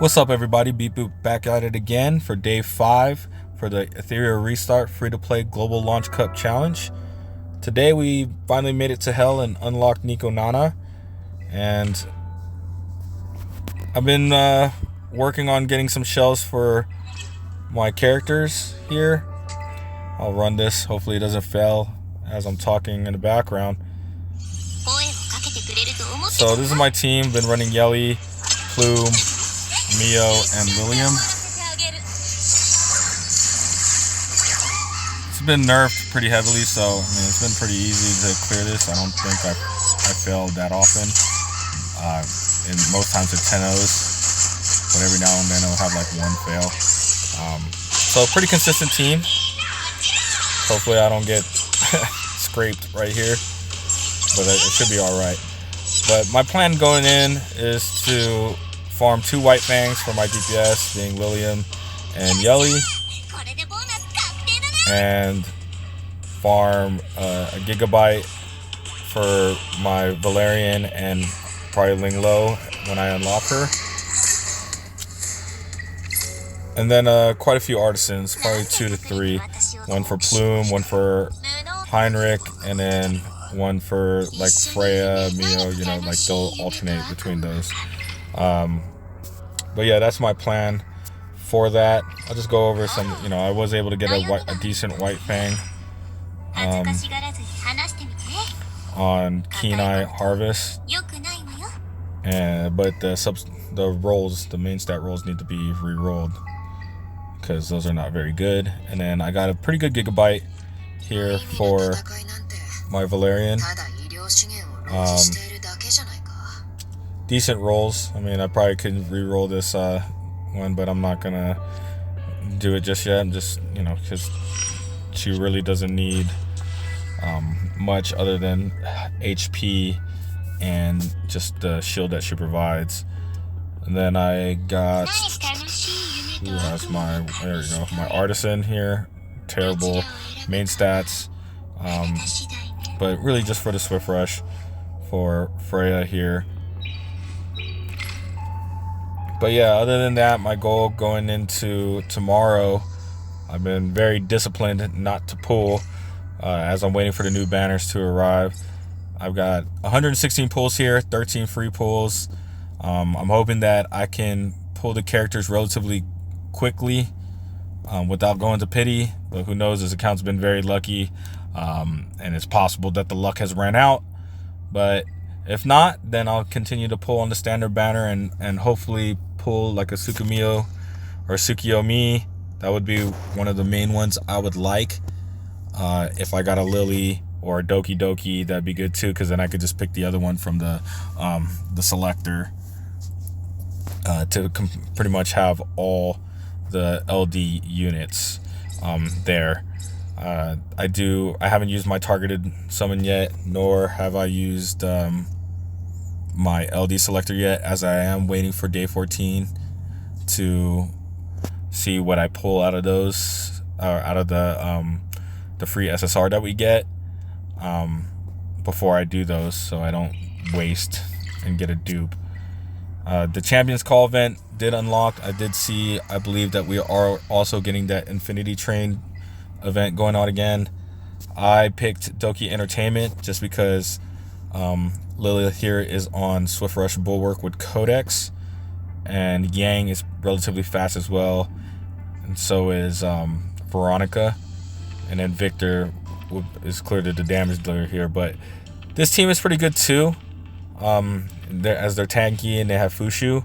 What's up, everybody? Beep Boop back at it again for day 5 for the Etheria Restart free-to-play Global Launch Cup Challenge. Today we finally made it to hell and unlocked Nico Nana, and I've been working on getting some shells for my characters here. I'll run this, hopefully it doesn't fail as I'm talking in the background. So this is my team, been running Yelly, Plume, Mio, and Lilium. It's been nerfed pretty heavily, so I mean it's been pretty easy to clear this. I don't think I failed that often. And most times it's 10-0s, but every now and then I'll have like one fail. So pretty consistent team. Hopefully I don't get scraped right here, but it should be all right. But my plan going in is to farm 2 white fangs for my DPS, being Lilium and Yelly, and farm a gigabyte for my Valerian and probably Ling Lo when I unlock her. And then quite a few artisans, probably 2 to 3. One for Plume, one for Heinrich, and then one for like Freya, Mio, like they'll alternate between those. But yeah, that's my plan for that. I'll just go over some, I was able to get a decent white fang on Keen Eye Harvest. But the main stat rolls need to be re-rolled because those are not very good. And then I got a pretty good gigabyte here for my Valerian. Decent rolls. I mean, I probably could re-roll this one, but I'm not gonna do it just yet. I'm just, because she really doesn't need much other than HP and just the shield that she provides. And then I got, that's my artisan here. Terrible main stats, but really just for the Swift Rush for Freya here. But yeah, other than that, my goal going into tomorrow, I've been very disciplined not to pull as I'm waiting for the new banners to arrive. I've got 116 pulls here, 13 free pulls. I'm hoping that I can pull the characters relatively quickly without going to pity, but who knows, this account's been very lucky, and it's possible that the luck has ran out. But if not, then I'll continue to pull on the standard banner and hopefully pull like a Tsukumiyo or Tsukiyomi. That would be one of the main ones I would like. If I got a Lily or a Doki Doki, that'd be good too, because then I could just pick the other one from the selector to pretty much have all the LD units there. I haven't used my targeted summon yet, nor have I used my LD selector yet, as I am waiting for day 14 to see what I pull out of those, out of the free SSR that we get before I do those, so I don't waste and get a dupe. The Champions Call event did unlock. I did see, I believe that we are also getting that Infinity Train event going on again. I picked Doki Entertainment just because Lilith here is on Swift Rush Bulwark with Codex, and Yang is relatively fast as well, and so is Veronica, and then Victor is clear to the damage dealer here. But this team is pretty good too, they're tanky and they have Fushu.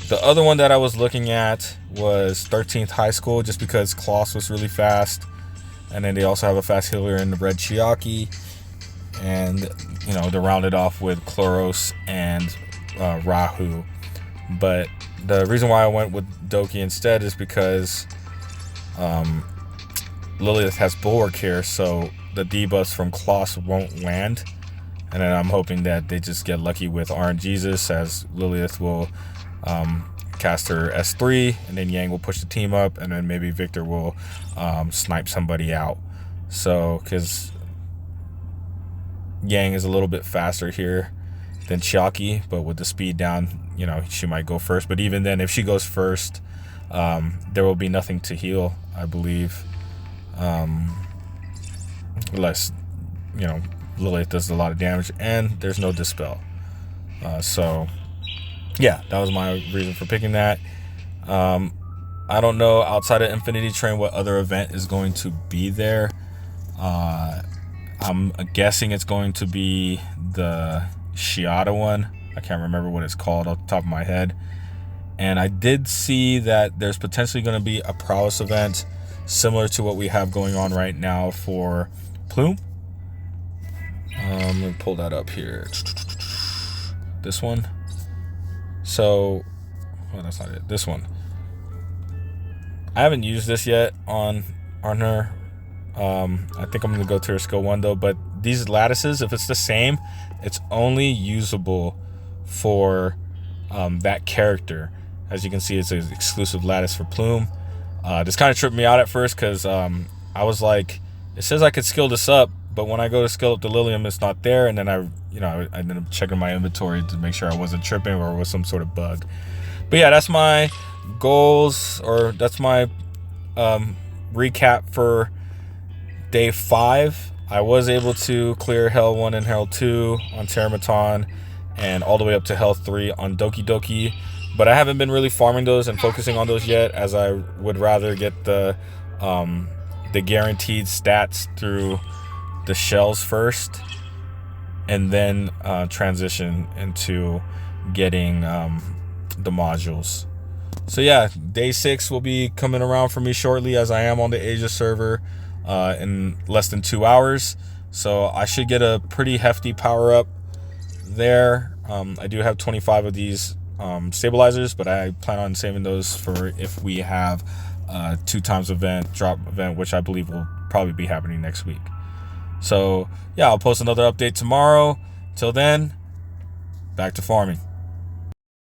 The other one that I was looking at was 13th High School, just because Kloss was really fast, and then they also have a fast healer in the Red Chiaki, and they're rounded off with Chloros and Rahu. But the reason why I went with Doki instead is because Lilith has Bulwark here, so the debuffs from Kloss won't land, and then I'm hoping that they just get lucky with RNGesus, as Lilith will cast her S3, and then Yang will push the team up, and then maybe Victor will snipe somebody out. So, because Yang is a little bit faster here, than Chiaki, but with the speed down, you know, she might go first. But even then, if she goes first, there will be nothing to heal, I believe, unless, you know, Lilith does a lot of damage, and there's no dispel. So yeah, that was my reason for picking that. I don't know outside of Infinity Train what other event is going to be there. I'm guessing it's going to be the Shiada one. I can't remember what it's called off the top of my head. And I did see that there's potentially going to be a prowess event similar to what we have going on right now for Plume. Let me pull that up here. This one. So, oh, that's not it. This one. I haven't used this yet on her. I think I'm going to go to her skill 1 though. But these lattices, if it's the same, it's only usable for that character. As you can see, it's an exclusive lattice for Plume. This kind of tripped me out at first because I was like, it says I could skill this up, but when I go to skill up the Lilium, it's not there. And then I ended up checking my inventory to make sure I wasn't tripping or it was some sort of bug. But yeah, that's my goals, or that's my recap for day 5. I was able to clear Hell 1 and Hell 2 on Terramaton, and all the way up to Hell 3 on Doki Doki. But I haven't been really farming those and focusing on those yet, as I would rather get the guaranteed stats through the shells first, and then transition into getting the modules. So yeah, day 6 will be coming around for me shortly, as I am on the Asia server in less than 2 hours. So I should get a pretty hefty power up there. I do have 25 of these stabilizers, but I plan on saving those for if we have 2 times drop event, which I believe will probably be happening next week. So yeah, I'll post another update tomorrow. Till then, back to farming.